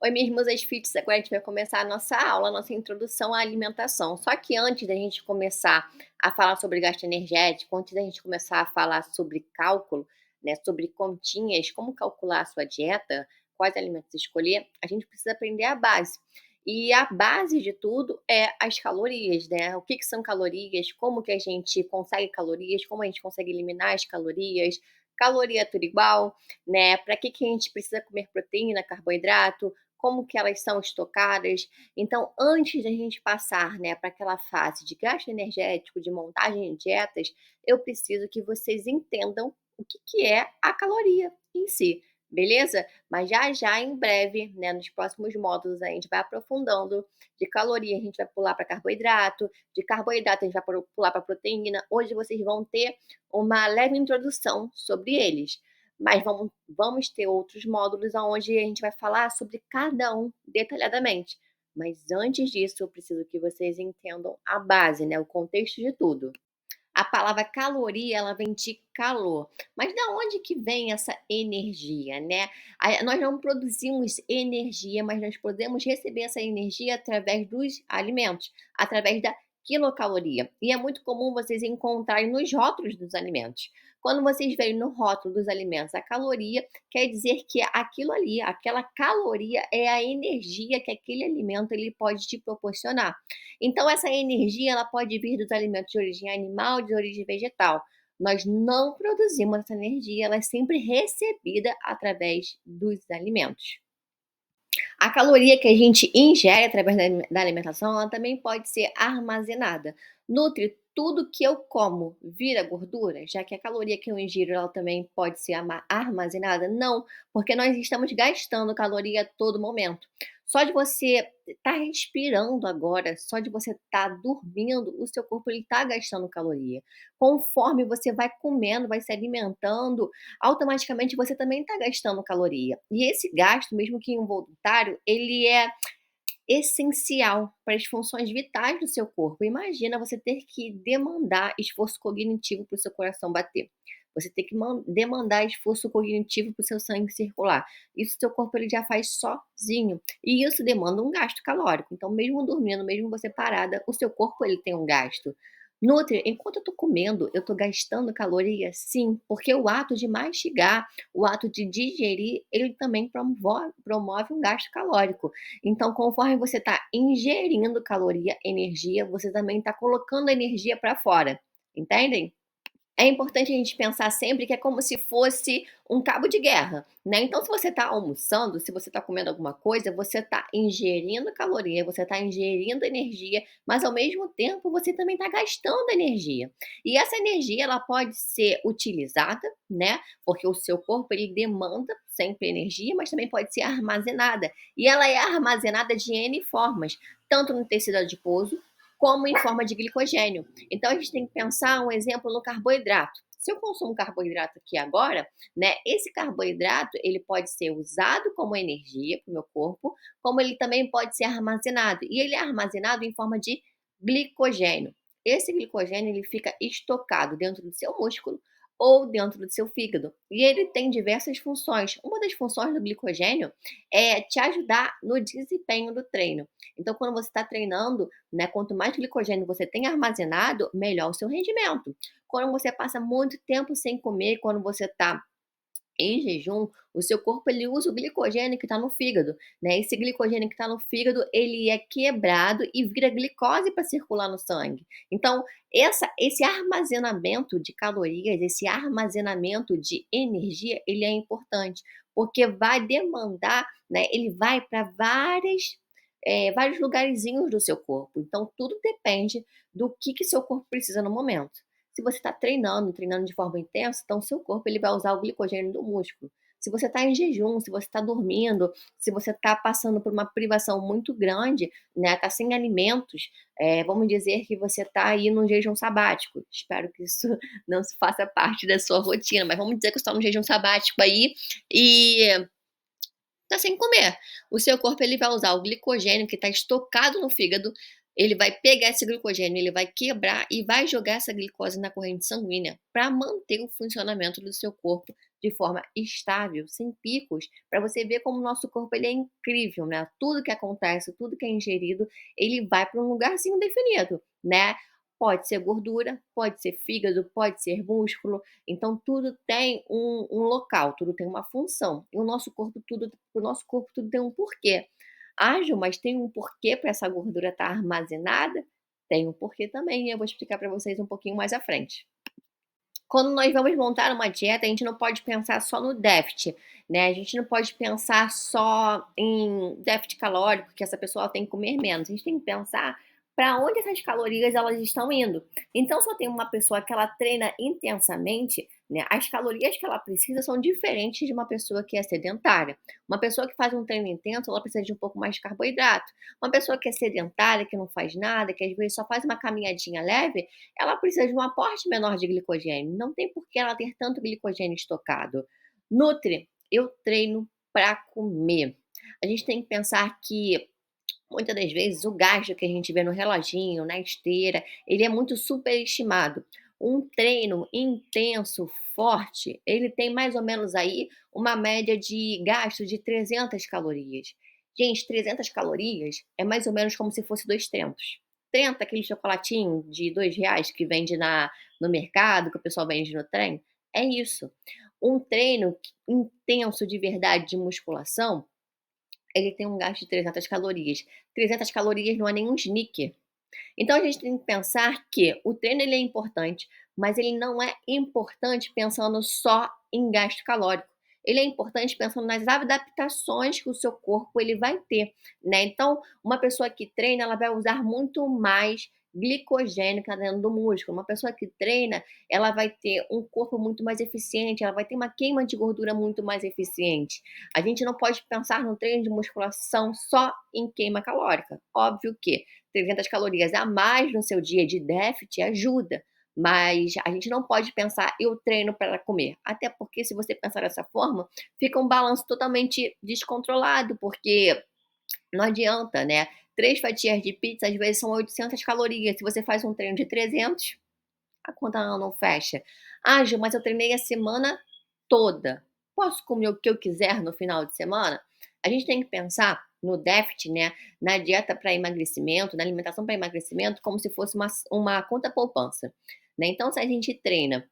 Oi, minhas musas fits, agora a gente vai começar a nossa aula, a nossa introdução à alimentação. Só que antes da gente começar a falar sobre gasto energético, antes da gente começar a falar sobre cálculo, né, sobre continhas, como calcular a sua dieta, quais alimentos escolher, a gente precisa aprender a base. E a base de tudo é as calorias, né? O que que são calorias, como que a gente consegue calorias, como a gente consegue eliminar as calorias, caloria é tudo igual, né? Para que que a gente precisa comer proteína, carboidrato, como que elas são estocadas. Então, antes da gente passar, né, para aquela fase de gasto energético, de montagem de dietas, eu preciso que vocês entendam o que que é a caloria em si, beleza? Mas já já, em breve, né, nos próximos módulos, a gente vai aprofundando. De caloria, a gente vai pular para carboidrato, de carboidrato, a gente vai pular para proteína. Hoje vocês vão ter uma leve introdução sobre eles. Mas vamos ter outros módulos onde a gente vai falar sobre cada um detalhadamente. Mas antes disso, eu preciso que vocês entendam a base, né, o contexto de tudo. A palavra caloria, ela vem de calor. Mas da onde que vem essa energia, né? Nós não produzimos energia, mas nós podemos receber essa energia através dos alimentos, através da quilocaloria. E é muito comum vocês encontrarem nos rótulos dos alimentos. Quando vocês veem no rótulo dos alimentos a caloria, quer dizer que aquilo ali, aquela caloria é a energia que aquele alimento ele pode te proporcionar. Então essa energia ela pode vir dos alimentos de origem animal, de origem vegetal. Nós não produzimos essa energia, ela é sempre recebida através dos alimentos. A caloria que a gente ingere através da alimentação, ela também pode ser armazenada. Nutre tudo que eu como vira gordura, já que a caloria que eu ingiro, ela também pode ser armazenada? Não, porque nós estamos gastando caloria a todo momento. Só de você estar respirando agora, só de você estar dormindo, o seu corpo ele está gastando caloria. Conforme você vai comendo, vai se alimentando, automaticamente você também está gastando caloria. E esse gasto, mesmo que involuntário, ele é essencial para as funções vitais do seu corpo. Imagina você ter que demandar esforço cognitivo para o seu coração bater. Você ter que demandar esforço cognitivo para o seu sangue circular. Isso o seu corpo ele já faz sozinho. E isso demanda um gasto calórico. Então, mesmo dormindo, mesmo você parada, o seu corpo ele tem um gasto. Nutri, enquanto eu tô comendo, eu tô gastando caloria? Sim, porque o ato de mastigar, o ato de digerir, ele também promove um gasto calórico. Então, conforme você está ingerindo caloria, energia, você também está colocando energia para fora, entendem? É importante a gente pensar sempre que é como se fosse um cabo de guerra, né. Então se você está almoçando, se você está comendo alguma coisa, você está ingerindo caloria, você está ingerindo energia, mas ao mesmo tempo você também está gastando energia. E essa energia ela pode ser utilizada, né, porque o seu corpo ele demanda sempre energia, mas também pode ser armazenada. E ela é armazenada de N formas, tanto no tecido adiposo, como em forma de glicogênio. Então a gente tem que pensar um exemplo no carboidrato. Se eu consumo carboidrato aqui agora, né, esse carboidrato ele pode ser usado como energia para o meu corpo, como ele também pode ser armazenado. E ele é armazenado em forma de glicogênio. Esse glicogênio ele fica estocado dentro do seu músculo ou dentro do seu fígado. E ele tem diversas funções. Uma das funções do glicogênio é te ajudar no desempenho do treino. Então, quando você está treinando, né, quanto mais glicogênio você tem armazenado, melhor o seu rendimento. Quando você passa muito tempo sem comer, quando você está em jejum, o seu corpo ele usa o glicogênio que está no fígado, né? Esse glicogênio que está no fígado, ele é quebrado e vira glicose para circular no sangue. Então, esse armazenamento de calorias, esse armazenamento de energia, ele é importante, porque vai demandar, né? Ele vai para vários lugarzinhos do seu corpo. Então, tudo depende do que seu corpo precisa no momento. Se você está treinando de forma intensa, então o seu corpo ele vai usar o glicogênio do músculo. Se você está em jejum, se você está dormindo, se você está passando por uma privação muito grande, né, está sem alimentos, vamos dizer que você está aí num jejum sabático. Espero que isso não se faça parte da sua rotina, mas vamos dizer que você está num jejum sabático aí e tá sem comer. O seu corpo ele vai usar o glicogênio que está estocado no fígado Ele vai pegar esse glicogênio, ele vai quebrar e vai jogar essa glicose na corrente sanguínea para manter o funcionamento do seu corpo de forma estável, sem picos, para você ver como o nosso corpo ele é incrível, né? Tudo que acontece, tudo que é ingerido, ele vai para um lugarzinho definido, né? Pode ser gordura, pode ser fígado, pode ser músculo. Então tudo tem um local, tudo tem uma função. E o nosso corpo tudo tem um porquê. Ah, Ju, mas tem um porquê para essa gordura estar armazenada? Tem um porquê também, e eu vou explicar para vocês um pouquinho mais à frente. Quando nós vamos montar uma dieta, a gente não pode pensar só no déficit, né? A gente não pode pensar só em déficit calórico, que essa pessoa tem que comer menos. A gente tem que pensar para onde essas calorias elas estão indo. Então, se eu tenho uma pessoa que ela treina intensamente, né, as calorias que ela precisa são diferentes de uma pessoa que é sedentária. Uma pessoa que faz um treino intenso, ela precisa de um pouco mais de carboidrato. Uma pessoa que é sedentária, que não faz nada, que às vezes só faz uma caminhadinha leve, ela precisa de um aporte menor de glicogênio. Não tem por que ela ter tanto glicogênio estocado. Nutri, eu treino para comer. A gente tem que pensar que muitas das vezes o gasto que a gente vê no reloginho, na esteira, ele é muito superestimado. Um treino intenso, forte, ele tem mais ou menos aí uma média de gasto de 300 calorias. Gente, 300 calorias é mais ou menos como se fosse 2 Trentos. Trento, aquele chocolatinho de R$ 2 que vende no mercado, que o pessoal vende no trem, é isso. Um treino intenso de verdade de musculação, ele tem um gasto de 300 calorias. 300 calorias não é nem um snicker. Então a gente tem que pensar que o treino ele é importante, mas ele não é importante pensando só em gasto calórico. Ele é importante pensando nas adaptações que o seu corpo ele vai ter, né? Então, uma pessoa que treina, ela vai usar muito mais glicogênio que tá dentro do músculo. Uma pessoa que treina, ela vai ter um corpo muito mais eficiente, ela vai ter uma queima de gordura muito mais eficiente. A gente não pode pensar no treino de musculação só em queima calórica. Óbvio que 300 calorias a mais no seu dia de déficit ajuda, mas a gente não pode pensar: "Eu treino para comer", até porque se você pensar dessa forma, fica um balanço totalmente descontrolado, porque não adianta, né, 3 fatias de pizza às vezes são 800 calorias, se você faz um treino de 300, a conta não fecha. "Ah, Ju, mas eu treinei a semana toda, posso comer o que eu quiser no final de semana?". A gente tem que pensar no déficit, né, na dieta para emagrecimento, na alimentação para emagrecimento, como se fosse uma conta poupança, né. Então se a gente treina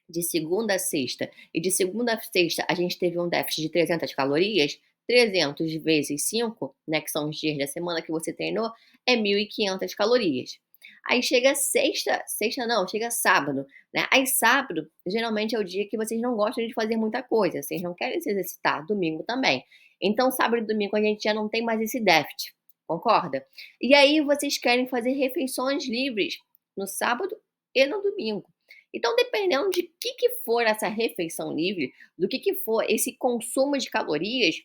de segunda a sexta, e de segunda a sexta a gente teve um déficit de 300 calorias, 300 vezes 5, né, que são os dias da semana que você treinou, é 1.500 calorias. Aí chega sexta não, chega sábado, né, aí sábado, geralmente é o dia que vocês não gostam de fazer muita coisa, vocês não querem se exercitar, domingo também. Então sábado e domingo a gente já não tem mais esse déficit, concorda? E aí vocês querem fazer refeições livres no sábado e no domingo. Então, dependendo de que for essa refeição livre, do que for esse consumo de calorias,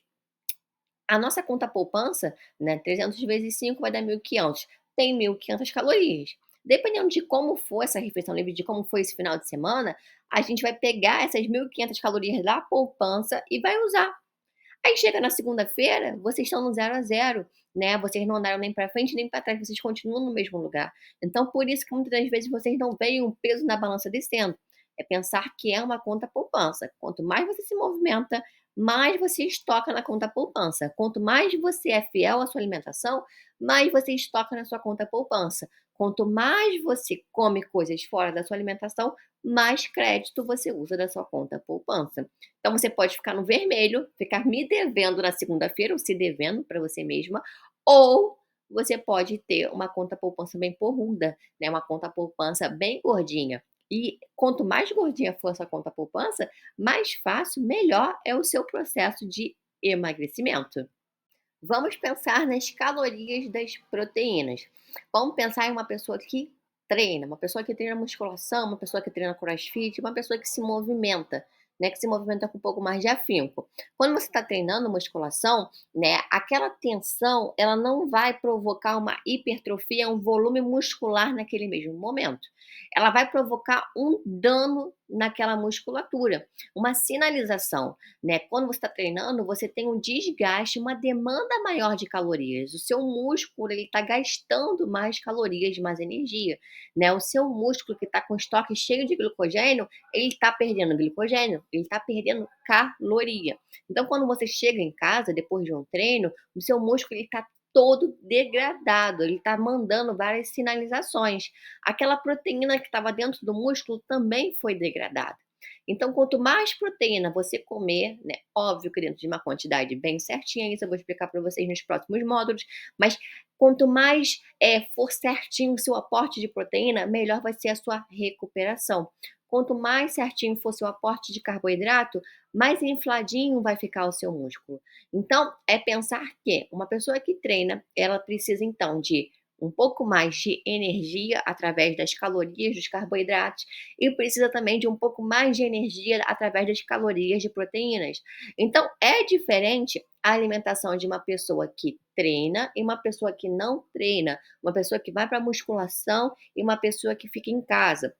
a nossa conta poupança, né, 300 vezes 5 vai dar 1.500. Tem 1.500 calorias. Dependendo de como for essa refeição livre, de como foi esse final de semana, a gente vai pegar essas 1.500 calorias da poupança e vai usar. Aí chega na segunda-feira, vocês estão no 0 a 0, né, vocês não andaram nem para frente nem para trás, vocês continuam no mesmo lugar. Então por isso que muitas das vezes vocês não veem um peso na balança descendo. É pensar que é uma conta poupança. Quanto mais você se movimenta, mais você estoca na conta poupança. Quanto mais você é fiel à sua alimentação, mais você estoca na sua conta poupança. Quanto mais você come coisas fora da sua alimentação, mais crédito você usa da sua conta poupança. Então você pode ficar no vermelho, ficar me devendo na segunda-feira ou se devendo para você mesma, ou você pode ter uma conta poupança bem porruda, né, uma conta poupança bem gordinha. E quanto mais gordinha for essa conta poupança, mais fácil, melhor é o seu processo de emagrecimento. Vamos pensar nas calorias das proteínas. Vamos pensar em uma pessoa que treina musculação, uma pessoa que treina crossfit, uma pessoa que se movimenta, né, que se movimenta com um pouco mais de afinco. Quando você está treinando musculação, né, aquela tensão, ela não vai provocar uma hipertrofia, um volume muscular naquele mesmo momento. Ela vai provocar um dano naquela musculatura, uma sinalização, né. Quando você está treinando, você tem um desgaste, uma demanda maior de calorias. O seu músculo, ele está gastando mais calorias, mais energia, né. O seu músculo que está com estoque cheio de glicogênio, ele está perdendo glicogênio, ele está perdendo caloria. Então, quando você chega em casa, depois de um treino, o seu músculo ele está todo degradado, ele está mandando várias sinalizações. Aquela proteína que estava dentro do músculo também foi degradada. Então, quanto mais proteína você comer, né, óbvio que dentro de uma quantidade bem certinha, isso eu vou explicar para vocês nos próximos módulos, mas quanto mais for certinho o seu aporte de proteína, melhor vai ser a sua recuperação. Quanto mais certinho for seu aporte de carboidrato, mais infladinho vai ficar o seu músculo. Então, é pensar que uma pessoa que treina, ela precisa então de um pouco mais de energia através das calorias dos carboidratos e precisa também de um pouco mais de energia através das calorias de proteínas. Então, é diferente a alimentação de uma pessoa que treina e uma pessoa que não treina, uma pessoa que vai para musculação e uma pessoa que fica em casa.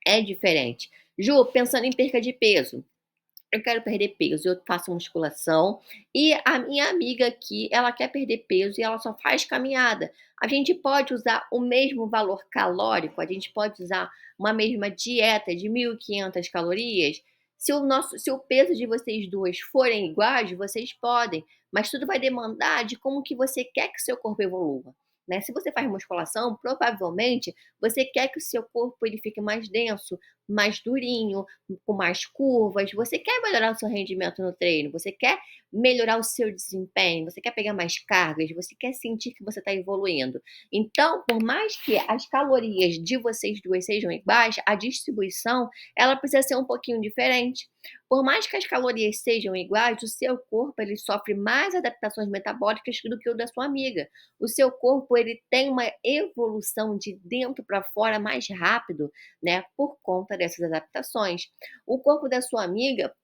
É diferente. Ju, pensando em perca de peso, eu quero perder peso, eu faço musculação e a minha amiga aqui, ela quer perder peso e ela só faz caminhada. A gente pode usar o mesmo valor calórico, a gente pode usar uma mesma dieta de 1.500 calorias. Se o peso de vocês duas forem iguais, vocês podem, mas tudo vai demandar de como que você quer que seu corpo evolua. Né? Se você faz musculação, provavelmente você quer que o seu corpo ele fique mais denso, mais durinho, com mais curvas, você quer melhorar o seu rendimento no treino, você quer melhorar o seu desempenho, você quer pegar mais cargas, você quer sentir que você está evoluindo. Então, por mais que as calorias de vocês duas sejam iguais, a distribuição ela precisa ser um pouquinho diferente. Por mais que as calorias sejam iguais, o seu corpo ele sofre mais adaptações metabólicas do que o da sua amiga. O seu corpo ele tem uma evolução de dentro para fora mais rápido, né, por conta dessas adaptações. O corpo da sua amiga,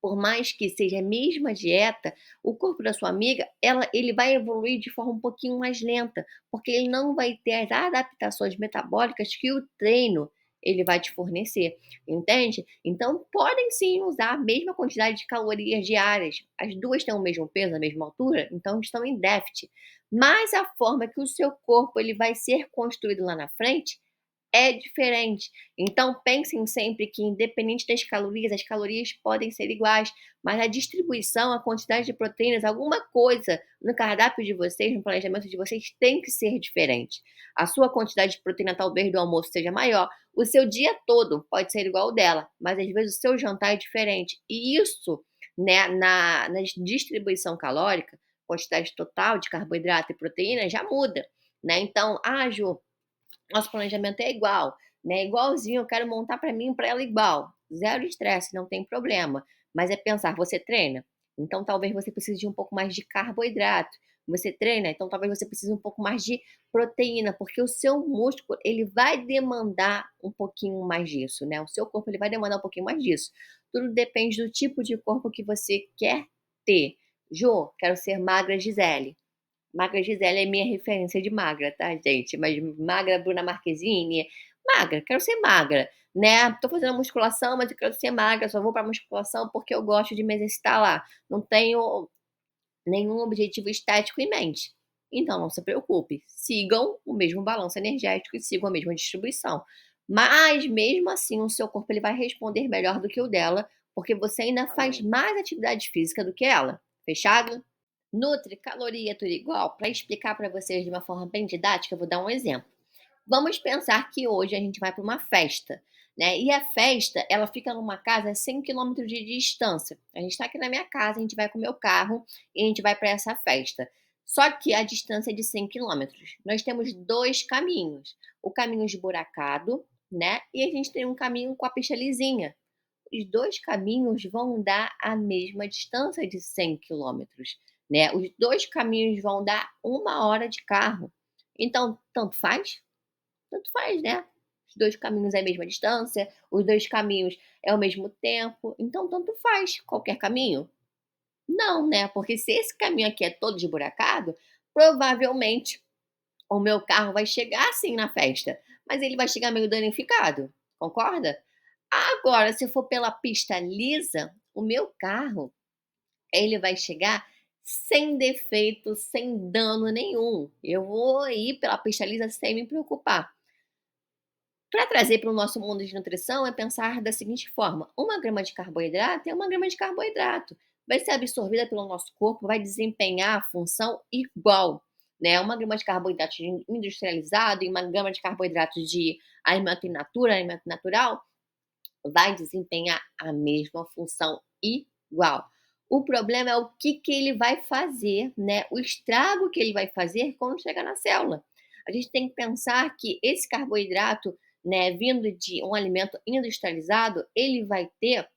por mais que seja a mesma dieta, o corpo da sua amiga, ele vai evoluir de forma um pouquinho mais lenta, porque ele não vai ter as adaptações metabólicas que o treino ele vai te fornecer, entende? Então podem sim usar a mesma quantidade de calorias diárias. As duas têm o mesmo peso, a mesma altura, então estão em déficit. Mas a forma que o seu corpo ele vai ser construído lá na frente é diferente. Então pensem sempre que independente das calorias, as calorias podem ser iguais, mas a distribuição, a quantidade de proteínas, alguma coisa no cardápio de vocês, no planejamento de vocês tem que ser diferente. A sua quantidade de proteína talvez do almoço seja maior, o seu dia todo pode ser igual ao dela, mas às vezes o seu jantar é diferente. E isso, né, na distribuição calórica, quantidade total de carboidrato e proteína já muda, né? Então, Ju, nosso planejamento é igual, né, igualzinho, eu quero montar para mim e para ela igual. Zero estresse, não tem problema. Mas é pensar, você treina? Então talvez você precise de um pouco mais de carboidrato. Você treina? Então talvez você precise um pouco mais de proteína, porque o seu músculo, ele vai demandar um pouquinho mais disso, né, o seu corpo, ele vai demandar um pouquinho mais disso. Tudo depende do tipo de corpo que você quer ter. "Jô, quero ser magra Gisele". Magra Gisele é minha referência de magra, tá, gente? Mas magra Bruna Marquezine, magra, quero ser magra, né? Tô fazendo musculação, mas eu quero ser magra, só vou pra musculação porque eu gosto de me exercitar lá. Não tenho nenhum objetivo estético em mente. Então não se preocupe, sigam o mesmo balanço energético e sigam a mesma distribuição. Mas mesmo assim, o seu corpo ele vai responder melhor do que o dela, porque você ainda faz mais atividade física do que ela. Fechado? Nutri, caloria, tudo igual? Para explicar para vocês de uma forma bem didática, eu vou dar um exemplo. Vamos pensar que hoje a gente vai para uma festa, né? E a festa, ela fica numa casa a 100 quilômetros de distância. A gente está aqui na minha casa, a gente vai com o meu carro e a gente vai para essa festa. Só que a distância é de 100 quilômetros. Nós temos dois caminhos: o caminho esburacado, né? E a gente tem um caminho com a pista lisinha. Os dois caminhos vão dar a mesma distância de 100 quilômetros, né? Os dois caminhos vão dar 1 hora de carro. Então, tanto faz? Tanto faz, né? Os dois caminhos é a mesma distância, os dois caminhos é o mesmo tempo, então tanto faz qualquer caminho? Não, né? Porque se esse caminho aqui é todo esburacado, provavelmente o meu carro vai chegar sim na festa, mas ele vai chegar meio danificado, concorda? Agora, se for pela pista lisa, o meu carro, ele vai chegar sem defeito, sem dano nenhum. Eu vou ir pela pista lisa sem me preocupar. Para trazer para o nosso mundo de nutrição é pensar da seguinte forma: 1 grama de carboidrato é 1 grama de carboidrato. Vai ser absorvida pelo nosso corpo, vai desempenhar a função igual, né? 1 grama de carboidrato industrializado e 1 grama de carboidrato de alimento in natura, alimento natural, vai desempenhar a mesma função igual. O problema é o que que ele vai fazer, né, o estrago que ele vai fazer quando chegar na célula. A gente tem que pensar que esse carboidrato, né, vindo de um alimento industrializado, ele vai ter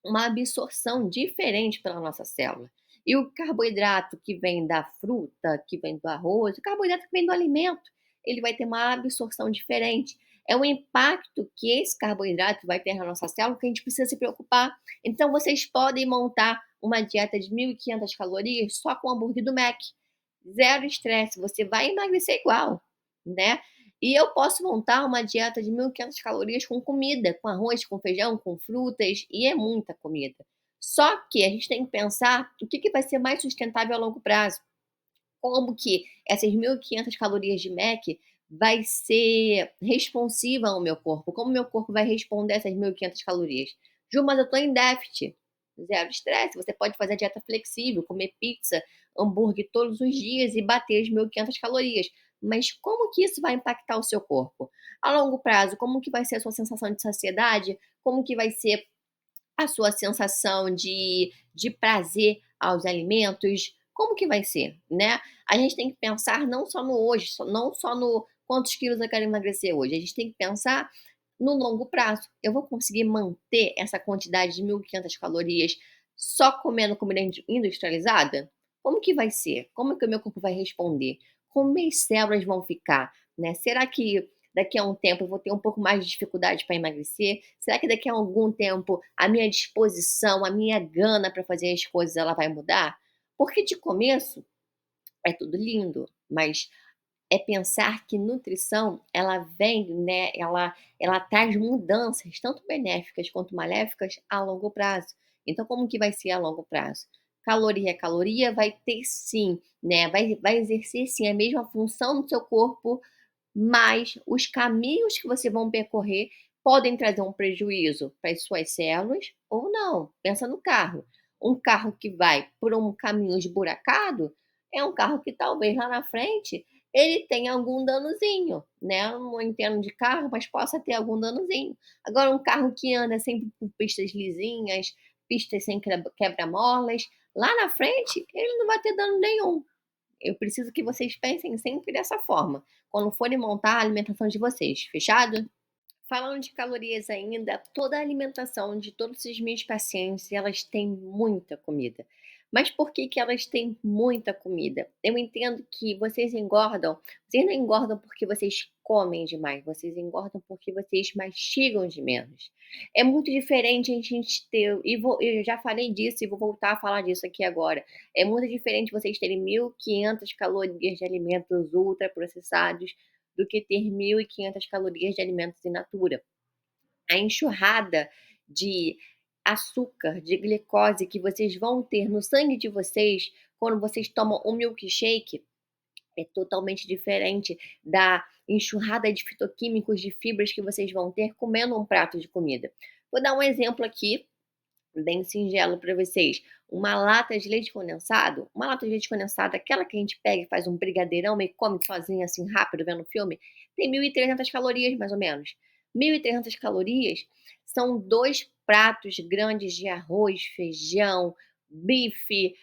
uma absorção diferente pela nossa célula. E o carboidrato que vem da fruta, que vem do arroz, o carboidrato que vem do alimento, ele vai ter uma absorção diferente. É o impacto que esse carboidrato vai ter na nossa célula que a gente precisa se preocupar. Então, vocês podem montar uma dieta de 1.500 calorias só com hambúrguer do Mac. Zero estresse, você vai emagrecer igual, né? E eu posso montar uma dieta de 1.500 calorias com comida, com arroz, com feijão, com frutas, e é muita comida. Só que a gente tem que pensar o que que vai ser mais sustentável a longo prazo. Como que essas 1.500 calorias de Mac vai ser responsiva ao meu corpo? Como meu corpo vai responder essas 1.500 calorias? Ju, mas eu estou em déficit. Zero estresse. Você pode fazer dieta flexível, comer pizza, hambúrguer todos os dias e bater as 1.500 calorias. Mas como que isso vai impactar o seu corpo? A longo prazo, como que vai ser a sua sensação de saciedade? Como que vai ser a sua sensação de prazer aos alimentos, como que vai ser, né? A gente tem que pensar não só no hoje, não só no quantos quilos eu quero emagrecer hoje, a gente tem que pensar no longo prazo. Eu vou conseguir manter essa quantidade de 1.500 calorias só comendo comida industrializada? Como que vai ser? Como que o meu corpo vai responder? Como minhas células vão ficar, né? Será que daqui a um tempo eu vou ter um pouco mais de dificuldade para emagrecer? Será que daqui a algum tempo a minha disposição, a minha gana para fazer as coisas, ela vai mudar? Porque de começo é tudo lindo, mas é pensar que nutrição ela vem, né, ela traz mudanças, tanto benéficas quanto maléficas, a longo prazo. Então como que vai ser a longo prazo? Caloria, caloria vai ter sim, né, vai exercer sim a mesma função no seu corpo, mas os caminhos que você vão percorrer podem trazer um prejuízo para as suas células ou não. Pensa no carro. Um carro que vai por um caminho esburacado é um carro que talvez lá na frente ele tenha algum danozinho, né? Eu não entendo de carro, mas possa ter algum danozinho. Agora, um carro que anda sempre por pistas lisinhas, pistas sem quebra-molas, lá na frente ele não vai ter dano nenhum. Eu preciso que vocês pensem sempre dessa forma, quando forem montar a alimentação de vocês, fechado? Falando de calorias ainda, toda a alimentação de todos os meus pacientes, elas têm muita comida. Mas por que que elas têm muita comida? Eu entendo que vocês não engordam porque vocês comem demais, vocês engordam porque vocês mastigam de menos. É muito diferente a gente ter, eu já falei disso e vou voltar a falar disso aqui agora. É muito diferente vocês terem 1.500 calorias de alimentos ultraprocessados do que ter 1.500 calorias de alimentos in natura. A enxurrada de açúcar, de glicose que vocês vão ter no sangue de vocês quando vocês tomam um milkshake é totalmente diferente da enxurrada de fitoquímicos, de fibras que vocês vão ter comendo um prato de comida. Vou dar um exemplo aqui bem singelo para vocês. Uma lata de leite condensado, uma lata de leite condensado, aquela que a gente pega e faz um brigadeirão e come sozinho assim rápido vendo filme, tem 1.300 calorias mais ou menos. 1.300 calorias são 2 pratos grandes de arroz, feijão, bife,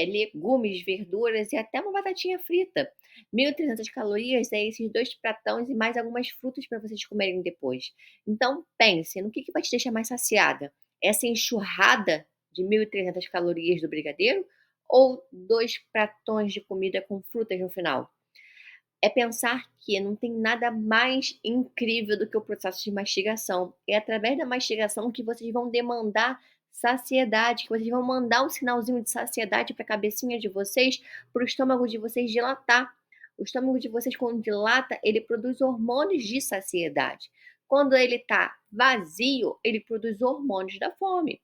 legumes, verduras e até uma batatinha frita. 1.300 calorias é esses 2 pratões e mais algumas frutas para vocês comerem depois. Então pense, no que vai te deixar mais saciada? Essa enxurrada de 1.300 calorias do brigadeiro ou 2 pratões de comida com frutas no final? É pensar que não tem nada mais incrível do que o processo de mastigação. É através da mastigação que vocês vão demandar saciedade, que vocês vão mandar um sinalzinho de saciedade para a cabecinha de vocês, para o estômago de vocês dilatar. O estômago de vocês, quando dilata, ele produz hormônios de saciedade. Quando ele está vazio, ele produz hormônios da fome.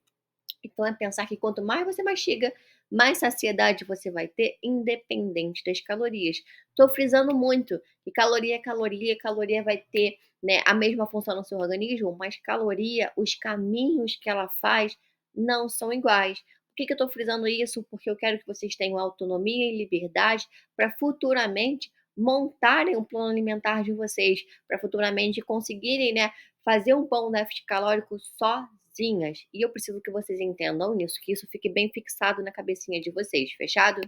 Então é pensar que quanto mais você mastiga, mais saciedade você vai ter, independente das calorias. Estou frisando muito que caloria é caloria, caloria vai ter, né, a mesma função no seu organismo, mas caloria, os caminhos que ela faz não são iguais. Por que eu estou frisando isso? Porque eu quero que vocês tenham autonomia e liberdade para futuramente montarem um plano alimentar de vocês, para futuramente conseguirem, né, fazer um bom déficit calórico sozinhas. E eu preciso que vocês entendam isso, que isso fique bem fixado na cabecinha de vocês, fechado?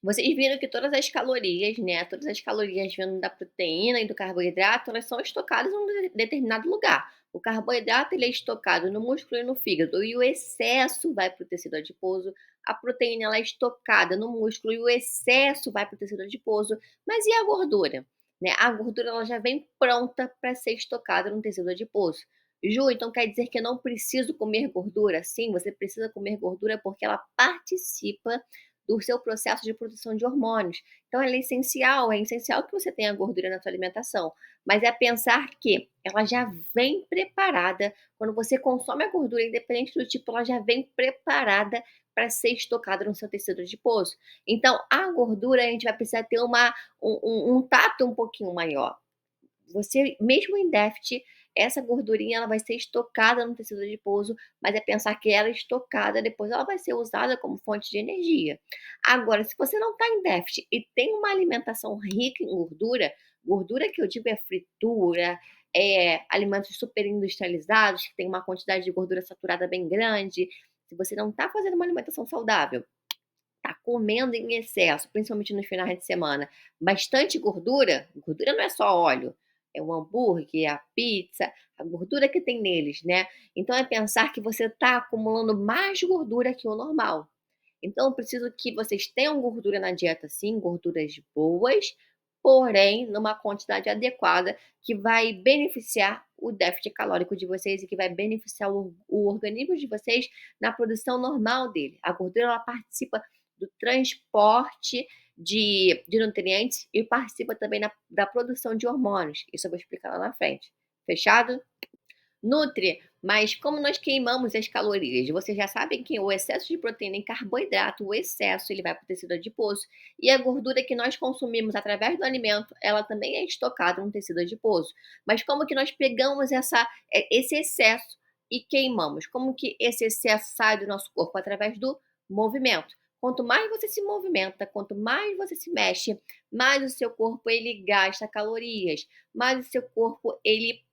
Vocês viram que todas as calorias, né, todas as calorias vindo da proteína e do carboidrato, elas são estocadas em um determinado lugar. O carboidrato ele é estocado no músculo e no fígado, e o excesso vai para o tecido adiposo. A proteína ela é estocada no músculo e o excesso vai para o tecido adiposo. Mas e a gordura? Né? A gordura ela já vem pronta para ser estocada no tecido adiposo. Ju, então quer dizer que eu não preciso comer gordura? Sim, você precisa comer gordura porque ela participa do seu processo de produção de hormônios. Então ela é essencial que você tenha gordura na sua alimentação, mas é pensar que ela já vem preparada, quando você consome a gordura, independente do tipo, ela já vem preparada para ser estocada no seu tecido adiposo. Então a gordura a gente vai precisar ter um tato um pouquinho maior. Você, mesmo em déficit, essa gordurinha ela vai ser estocada no tecido adiposo, mas é pensar que ela é estocada, depois ela vai ser usada como fonte de energia. Agora, se você não está em déficit e tem uma alimentação rica em gordura, gordura que eu digo é fritura, alimentos super industrializados, que tem uma quantidade de gordura saturada bem grande, se você não está fazendo uma alimentação saudável, tá comendo em excesso, principalmente nos finais de semana, bastante gordura, gordura não é só óleo, é o hambúrguer, a pizza, a gordura que tem neles, né? Então é pensar que você está acumulando mais gordura que o normal. Então eu preciso que vocês tenham gordura na dieta sim, gorduras boas, porém numa quantidade adequada que vai beneficiar o déficit calórico de vocês e que vai beneficiar o organismo de vocês na produção normal dele. A gordura ela participa do transporte de nutrientes e participa também da produção de hormônios. Isso eu vou explicar lá na frente. Fechado? Nutre, mas como nós queimamos as calorias? Vocês já sabem que o excesso de proteína e carboidrato, o excesso, ele vai para o tecido adiposo. E a gordura que nós consumimos através do alimento, ela também é estocada no tecido adiposo. Mas como que nós pegamos esse excesso e queimamos? Como que esse excesso sai do nosso corpo? Através do movimento. Quanto mais você se movimenta, quanto mais você se mexe, mais o seu corpo ele gasta calorias, mais o seu corpo ele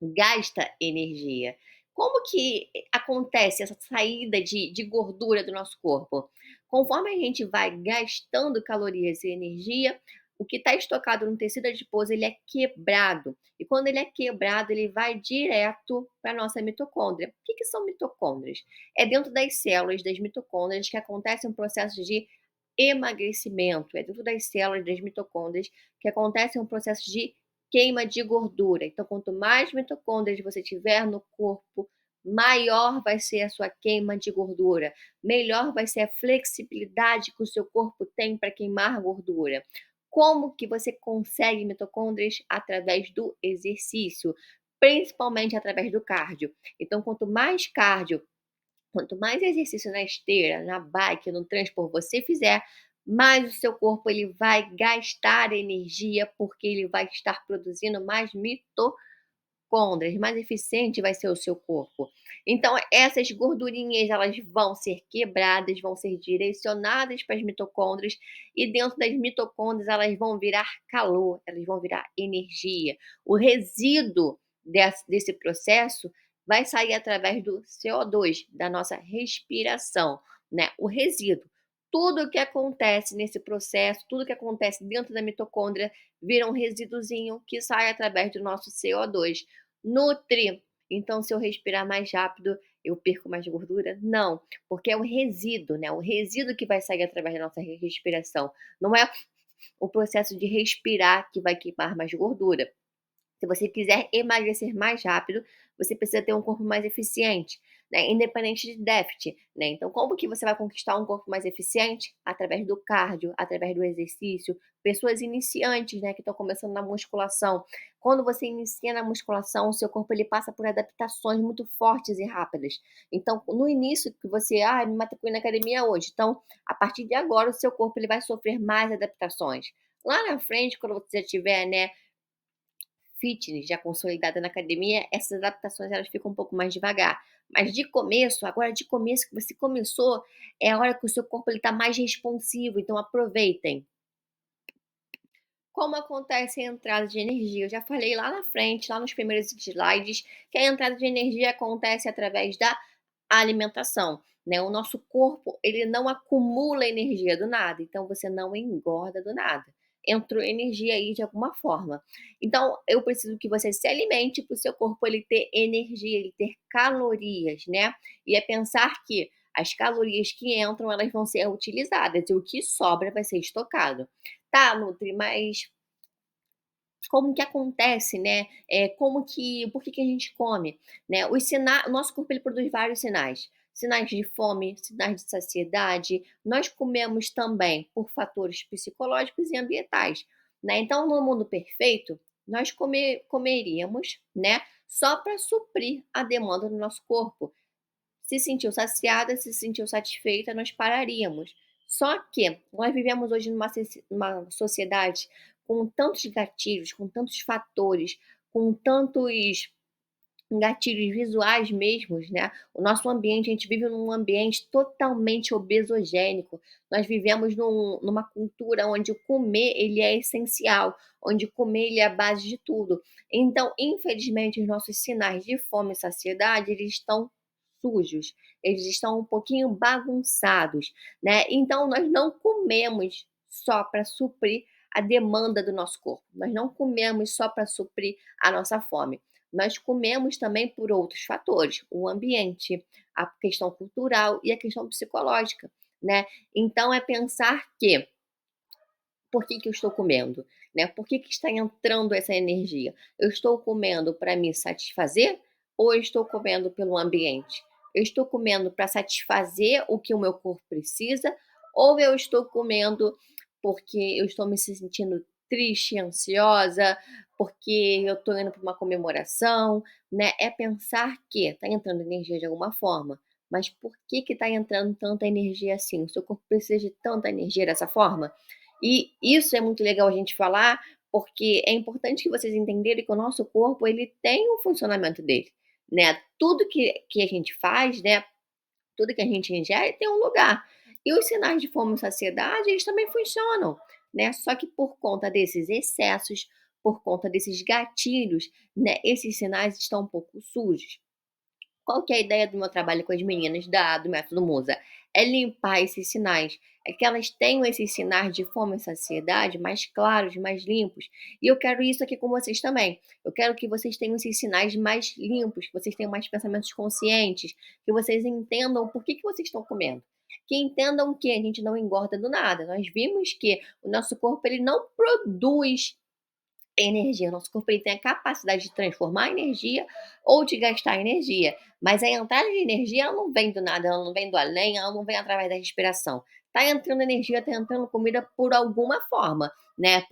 gasta energia. Como que acontece essa saída de gordura do nosso corpo? Conforme a gente vai gastando calorias e energia, o que está estocado no tecido adiposo ele é quebrado. E quando ele é quebrado, ele vai direto para a nossa mitocôndria. O que são mitocôndrias? É dentro das células das mitocôndrias que acontece um processo de emagrecimento. É dentro das células das mitocôndrias que acontece um processo de queima de gordura. Então, quanto mais mitocôndrias você tiver no corpo, maior vai ser a sua queima de gordura, melhor vai ser a flexibilidade que o seu corpo tem para queimar gordura. Como que você consegue mitocôndrias? Através do exercício, principalmente através do cardio. Então, quanto mais cardio, quanto mais exercício na esteira, na bike, no transporte você fizer, mais o seu corpo ele vai gastar energia, porque ele vai estar produzindo mais mitocôndrias, mais eficiente vai ser o seu corpo. Então essas gordurinhas elas vão ser quebradas, vão ser direcionadas para as mitocôndrias e dentro das mitocôndrias elas vão virar calor, elas vão virar energia. O resíduo desse processo vai sair através do CO2, da nossa respiração, né? O resíduo. Tudo que acontece nesse processo, tudo que acontece dentro da mitocôndria, vira um resíduozinho que sai através do nosso CO2. Nutre. Então, se eu respirar mais rápido, eu perco mais gordura? Não, porque é o resíduo, né? O resíduo que vai sair através da nossa respiração. Não é o processo de respirar que vai queimar mais gordura. Se você quiser emagrecer mais rápido, você precisa ter um corpo mais eficiente. né, independente de déficit, né. Então como que você vai conquistar um corpo mais eficiente? Através do cardio, através do exercício. Pessoas iniciantes, né, que estão começando na musculação, quando você inicia na musculação, o seu corpo ele passa por adaptações muito fortes e rápidas. Então, no início que você: "Ah, me matriculei na academia hoje", então, a partir de agora o seu corpo ele vai sofrer mais adaptações. Lá na frente, quando você já tiver, né, fitness já consolidada na academia, essas adaptações elas ficam um pouco mais devagar. Mas de começo, agora de começo que você começou, é a hora que o seu corpo ele tá mais responsivo, então aproveitem. Como acontece a entrada de energia? Eu já falei lá na frente, lá nos primeiros slides, que a entrada de energia acontece através da alimentação, né. O nosso corpo, ele não acumula energia do nada, então você não engorda do nada. Entrou energia aí de alguma forma. Então eu preciso que você se alimente para o seu corpo ele ter energia, ele ter calorias, né. E é pensar que as calorias que entram, elas vão ser utilizadas e o que sobra vai ser estocado. Tá, Nutri, mas como que acontece, né, como que por que que a gente come, né, o nosso corpo ele produz vários sinais, sinais de fome, sinais de saciedade, nós comemos também por fatores psicológicos e ambientais, né, então no mundo perfeito, nós comeríamos, né, só para suprir a demanda do nosso corpo. Se sentiu saciada, se sentiu satisfeita, nós pararíamos. Só que nós vivemos hoje numa sociedade com tantos gatilhos, com tantos fatores, com tantos gatilhos visuais mesmos, né. O nosso ambiente, a gente vive num ambiente totalmente obesogênico. Nós vivemos numa cultura onde o comer, ele é essencial, onde comer, ele é a base de tudo. Então, infelizmente, os nossos sinais de fome e saciedade, eles estão sujos, eles estão um pouquinho bagunçados, né. Então nós não comemos só para suprir a demanda do nosso corpo, nós não comemos só para suprir a nossa fome. Nós comemos também por outros fatores, o ambiente, a questão cultural e a questão psicológica, né. Então é pensar que, por que que eu estou comendo, né, por que que está entrando essa energia? Eu estou comendo para me satisfazer ou eu estou comendo pelo ambiente? Eu estou comendo para satisfazer o que o meu corpo precisa ou eu estou comendo porque eu estou me sentindo triste, ansiosa, porque eu estou indo para uma comemoração, né, é pensar que está entrando energia de alguma forma, mas por que que está entrando tanta energia assim? O seu corpo precisa de tanta energia dessa forma? E isso é muito legal a gente falar, porque é importante que vocês entenderem que o nosso corpo ele tem um funcionamento dele, né. Tudo que a gente faz, né, tudo que a gente ingere tem um lugar. E os sinais de fome e saciedade, eles também funcionam, né, só que por conta desses excessos, por conta desses gatilhos, né, esses sinais estão um pouco sujos. Qual que é a ideia do meu trabalho com as meninas do método Musa? É limpar esses sinais, é que elas tenham esses sinais de fome e saciedade mais claros, mais limpos. E eu quero isso aqui com vocês também. Eu quero que vocês tenham esses sinais mais limpos, que vocês tenham mais pensamentos conscientes, que vocês entendam por que vocês estão comendo. Que entendam que a gente não engorda do nada. Nós vimos que o nosso corpo ele não produz energia. O nosso corpo ele tem a capacidade de transformar energia ou de gastar energia. Mas a entrada de energia ela não vem do nada, ela não vem do além, ela não vem através da respiração. Tá entrando energia, tá entrando comida por alguma forma, né?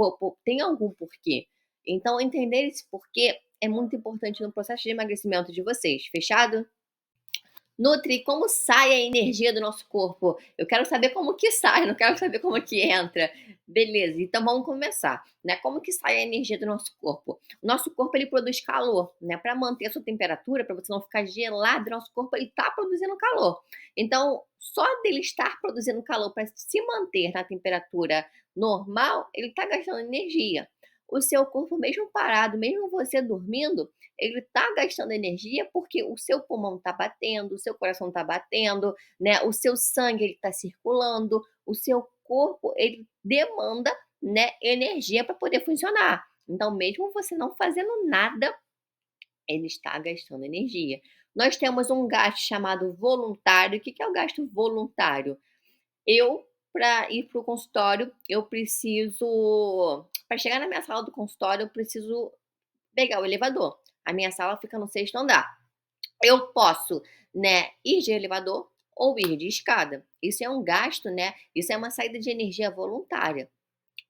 Tem algum porquê. Então, entender esse porquê é muito importante no processo de emagrecimento de vocês. Fechado? Nutri, como sai a energia do nosso corpo? Eu quero saber como que sai, não quero saber como que entra. Beleza, então vamos começar, né? Como que sai a energia do nosso corpo? O nosso corpo ele produz calor, né? Para manter a sua temperatura, para você não ficar gelado, nosso corpo ele tá produzindo calor. Então, só dele estar produzindo calor para se manter na temperatura normal, ele tá gastando energia. O seu corpo, mesmo parado, mesmo você dormindo, ele está gastando energia porque o seu pulmão está batendo, o seu coração está batendo, né? O seu sangue ele está circulando, o seu corpo ele demanda, né, energia para poder funcionar. Então, mesmo você não fazendo nada, ele está gastando energia. Nós temos um gasto chamado voluntário. O que que é o gasto voluntário? Eu, para ir para o consultório, eu preciso, para chegar na minha sala do consultório, eu preciso pegar o elevador. A minha sala fica no sexto andar. Eu posso, né, ir de elevador ou ir de escada. Isso é um gasto, né, isso é uma saída de energia voluntária.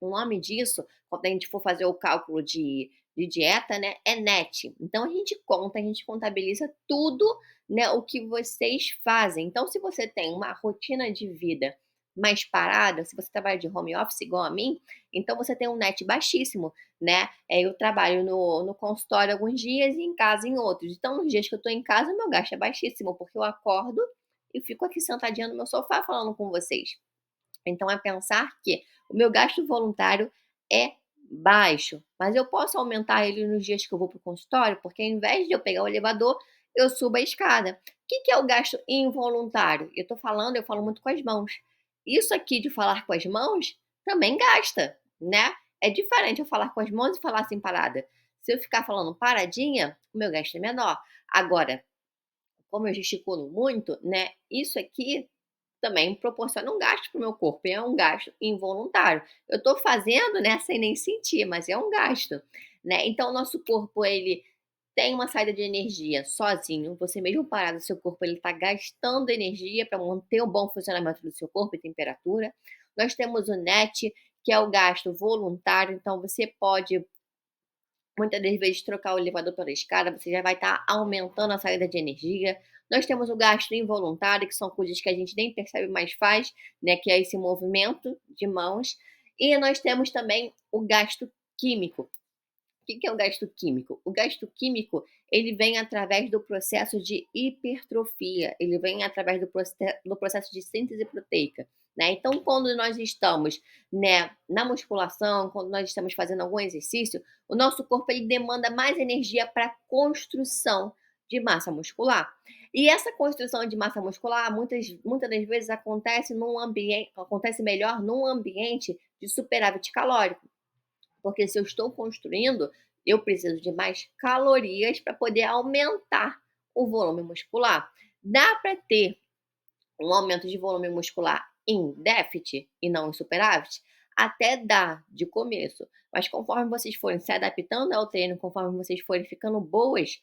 O nome disso, quando a gente for fazer o cálculo de dieta, né, é NET. Então a gente conta, a gente contabiliza tudo, né, o que vocês fazem. Então se você tem uma rotina de vida mais parada, se você trabalha de home office igual a mim, então você tem um NET baixíssimo, né. Eu trabalho no consultório alguns dias e em casa em outros. Então nos dias que eu estou em casa, o meu gasto é baixíssimo, porque eu acordo e fico aqui sentadinha no meu sofá falando com vocês. Então é pensar que o meu gasto voluntário é baixo, mas eu posso aumentar ele nos dias que eu vou para o consultório, porque ao invés de eu pegar o elevador, eu subo a escada. O que é o gasto involuntário? Eu falo muito com as mãos. Isso aqui de falar com as mãos também gasta, né? É diferente eu falar com as mãos e falar assim parada. Se eu ficar falando paradinha, o meu gasto é menor. Agora, como eu gesticulo muito, né? Isso aqui também proporciona um gasto para o meu corpo, e é um gasto involuntário. Eu estou fazendo, né, sem nem sentir, mas é um gasto, né. Então o nosso corpo, ele tem uma saída de energia sozinho, você mesmo parado, seu corpo ele está gastando energia para manter o bom funcionamento do seu corpo e temperatura. Nós temos o NET, que é o gasto voluntário, então você pode muitas das vezes trocar o elevador pela escada, você já vai estar aumentando a saída de energia. Nós temos o gasto involuntário, que são coisas que a gente nem percebe, mais faz, né, que é esse movimento de mãos. E nós temos também o gasto químico. O que é o gasto químico? O gasto químico, ele vem através do processo de hipertrofia, ele vem através do processo de síntese proteica, né. Então, quando nós estamos, né, na musculação, quando nós estamos fazendo algum exercício, o nosso corpo ele demanda mais energia para construção de massa muscular. E essa construção de massa muscular, muitas das vezes acontece melhor num ambiente de superávit calórico. Porque se eu estou construindo, eu preciso de mais calorias para poder aumentar o volume muscular. Dá para ter um aumento de volume muscular em déficit e não em superávit? Até dá de começo, mas conforme vocês forem se adaptando ao treino, conforme vocês forem ficando boas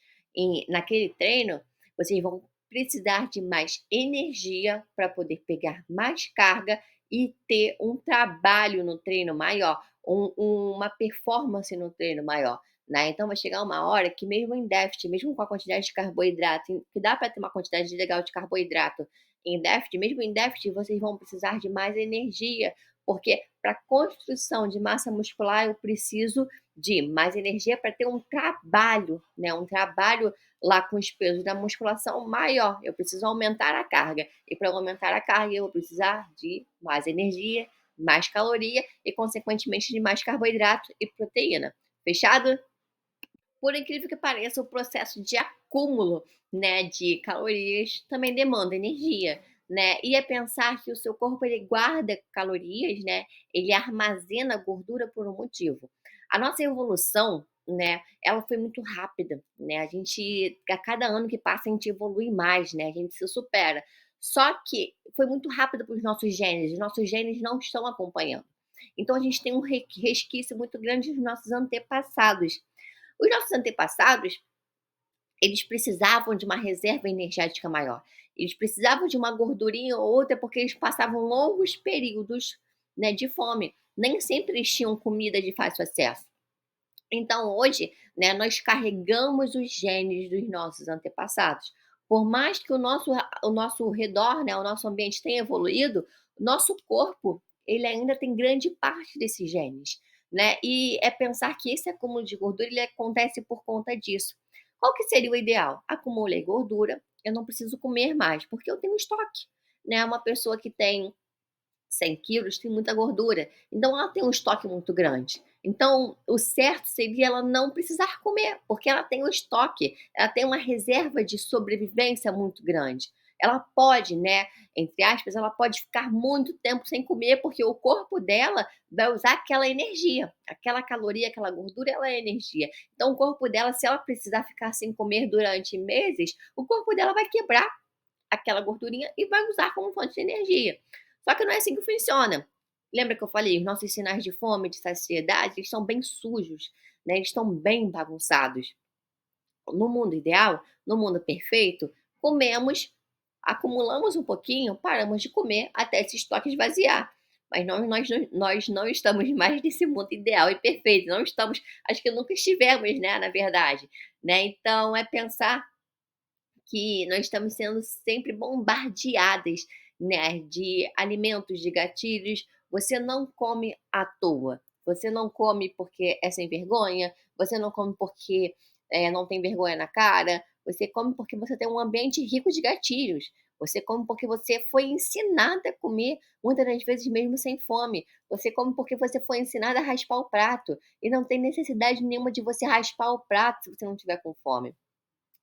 naquele treino, vocês vão precisar de mais energia para poder pegar mais carga e ter um trabalho no treino maior, uma performance no treino maior. Né? Então vai chegar uma hora que mesmo em déficit, mesmo com a quantidade de carboidrato, que dá para ter uma quantidade legal de carboidrato em déficit, mesmo em déficit, vocês vão precisar de mais energia, porque para construção de massa muscular eu preciso de mais energia para ter um trabalho, né? Um trabalho lá com os pesos da musculação maior. Eu preciso aumentar a carga. E para aumentar a carga, eu vou precisar de mais energia, mais caloria e, consequentemente, de mais carboidrato e proteína. Fechado? Por incrível que pareça, o processo de acúmulo, né, de calorias também demanda energia, né. E é pensar que o seu corpo ele guarda calorias, né, ele armazena gordura por um motivo. A nossa evolução, né, ela foi muito rápida, né, a cada ano que passa a gente evolui mais, né, a gente se supera. Só que foi muito rápido para os nossos genes não estão acompanhando. Então a gente tem um resquício muito grande dos nossos antepassados. Os nossos antepassados, eles precisavam de uma reserva energética maior. Eles precisavam de uma gordurinha ou outra, porque eles passavam longos períodos, né, de fome. Nem sempre eles tinham comida de fácil acesso. Então hoje, né, nós carregamos os genes dos nossos antepassados. Por mais que o nosso redor, né, o nosso ambiente tenha evoluído, o nosso corpo, ele ainda tem grande parte desses genes, né. E é pensar que esse acúmulo de gordura, ele acontece por conta disso. Qual que seria o ideal? Acumulei gordura, eu não preciso comer mais, porque eu tenho estoque, né. Uma pessoa que tem 100 quilos tem muita gordura, então ela tem um estoque muito grande. Então, o certo seria ela não precisar comer, porque ela tem um estoque, ela tem uma reserva de sobrevivência muito grande. Ela pode, né, entre aspas, ela pode ficar muito tempo sem comer, porque o corpo dela vai usar aquela energia, aquela caloria, aquela gordura, ela é energia. Então, o corpo dela, se ela precisar ficar sem comer durante meses, o corpo dela vai quebrar aquela gordurinha e vai usar como fonte de energia. Só que não é assim que funciona. Lembra que eu falei, os nossos sinais de fome, de saciedade, eles estão bem sujos, né? Eles estão bem bagunçados. No mundo ideal, no mundo perfeito, comemos, acumulamos um pouquinho, paramos de comer até esse estoque esvaziar. Mas nós não estamos mais nesse mundo ideal e perfeito, não estamos, acho que nunca estivemos, né, na verdade, né. Então é pensar que nós estamos sendo sempre bombardeadas, né, de alimentos, de gatilhos. Você não come à toa. Você não come porque é sem vergonha, você não come porque, não tem vergonha na cara, você come porque você tem um ambiente rico de gatilhos. Você come porque você foi ensinada a comer, muitas das vezes mesmo sem fome. Você come porque você foi ensinada a raspar o prato, e não tem necessidade nenhuma de você raspar o prato se você não tiver com fome.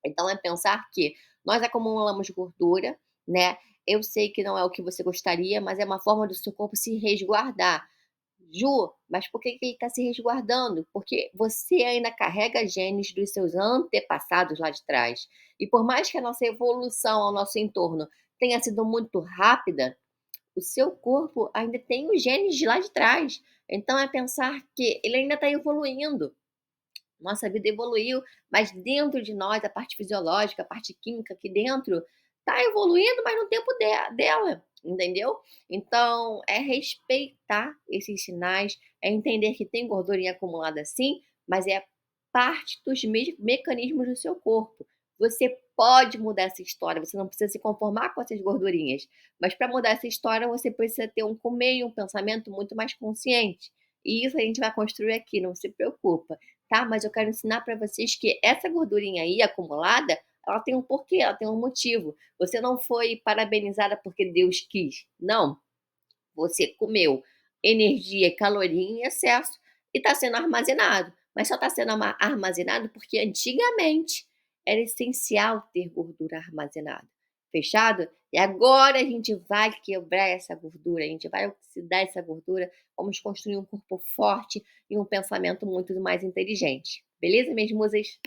Então é pensar que nós acumulamos gordura, né. Eu sei que não é o que você gostaria, mas é uma forma do seu corpo se resguardar. "Ju, mas por que que ele está se resguardando?" Porque você ainda carrega genes dos seus antepassados lá de trás. E por mais que a nossa evolução ao nosso entorno tenha sido muito rápida, o seu corpo ainda tem os genes de lá de trás. Então é pensar que ele ainda está evoluindo. Nossa vida evoluiu, mas dentro de nós, a parte fisiológica, a parte química aqui dentro, tá evoluindo, mas no tempo dela, entendeu? Então, é respeitar esses sinais, é entender que tem gordurinha acumulada sim, mas é parte dos mecanismos do seu corpo. Você pode mudar essa história, você não precisa se conformar com essas gordurinhas, mas para mudar essa história, você precisa ter um comer e um pensamento muito mais consciente. E isso a gente vai construir aqui, não se preocupa, tá? Mas eu quero ensinar para vocês que essa gordurinha aí acumulada, ela tem um porquê, ela tem um motivo. Você não foi parabenizada porque Deus quis, não. Você comeu energia e caloria em excesso e está sendo armazenado. Mas só está sendo armazenado porque antigamente era essencial ter gordura armazenada. Fechado? E agora a gente vai quebrar essa gordura, a gente vai oxidar essa gordura, vamos construir um corpo forte e um pensamento muito mais inteligente. Beleza, minhas musas?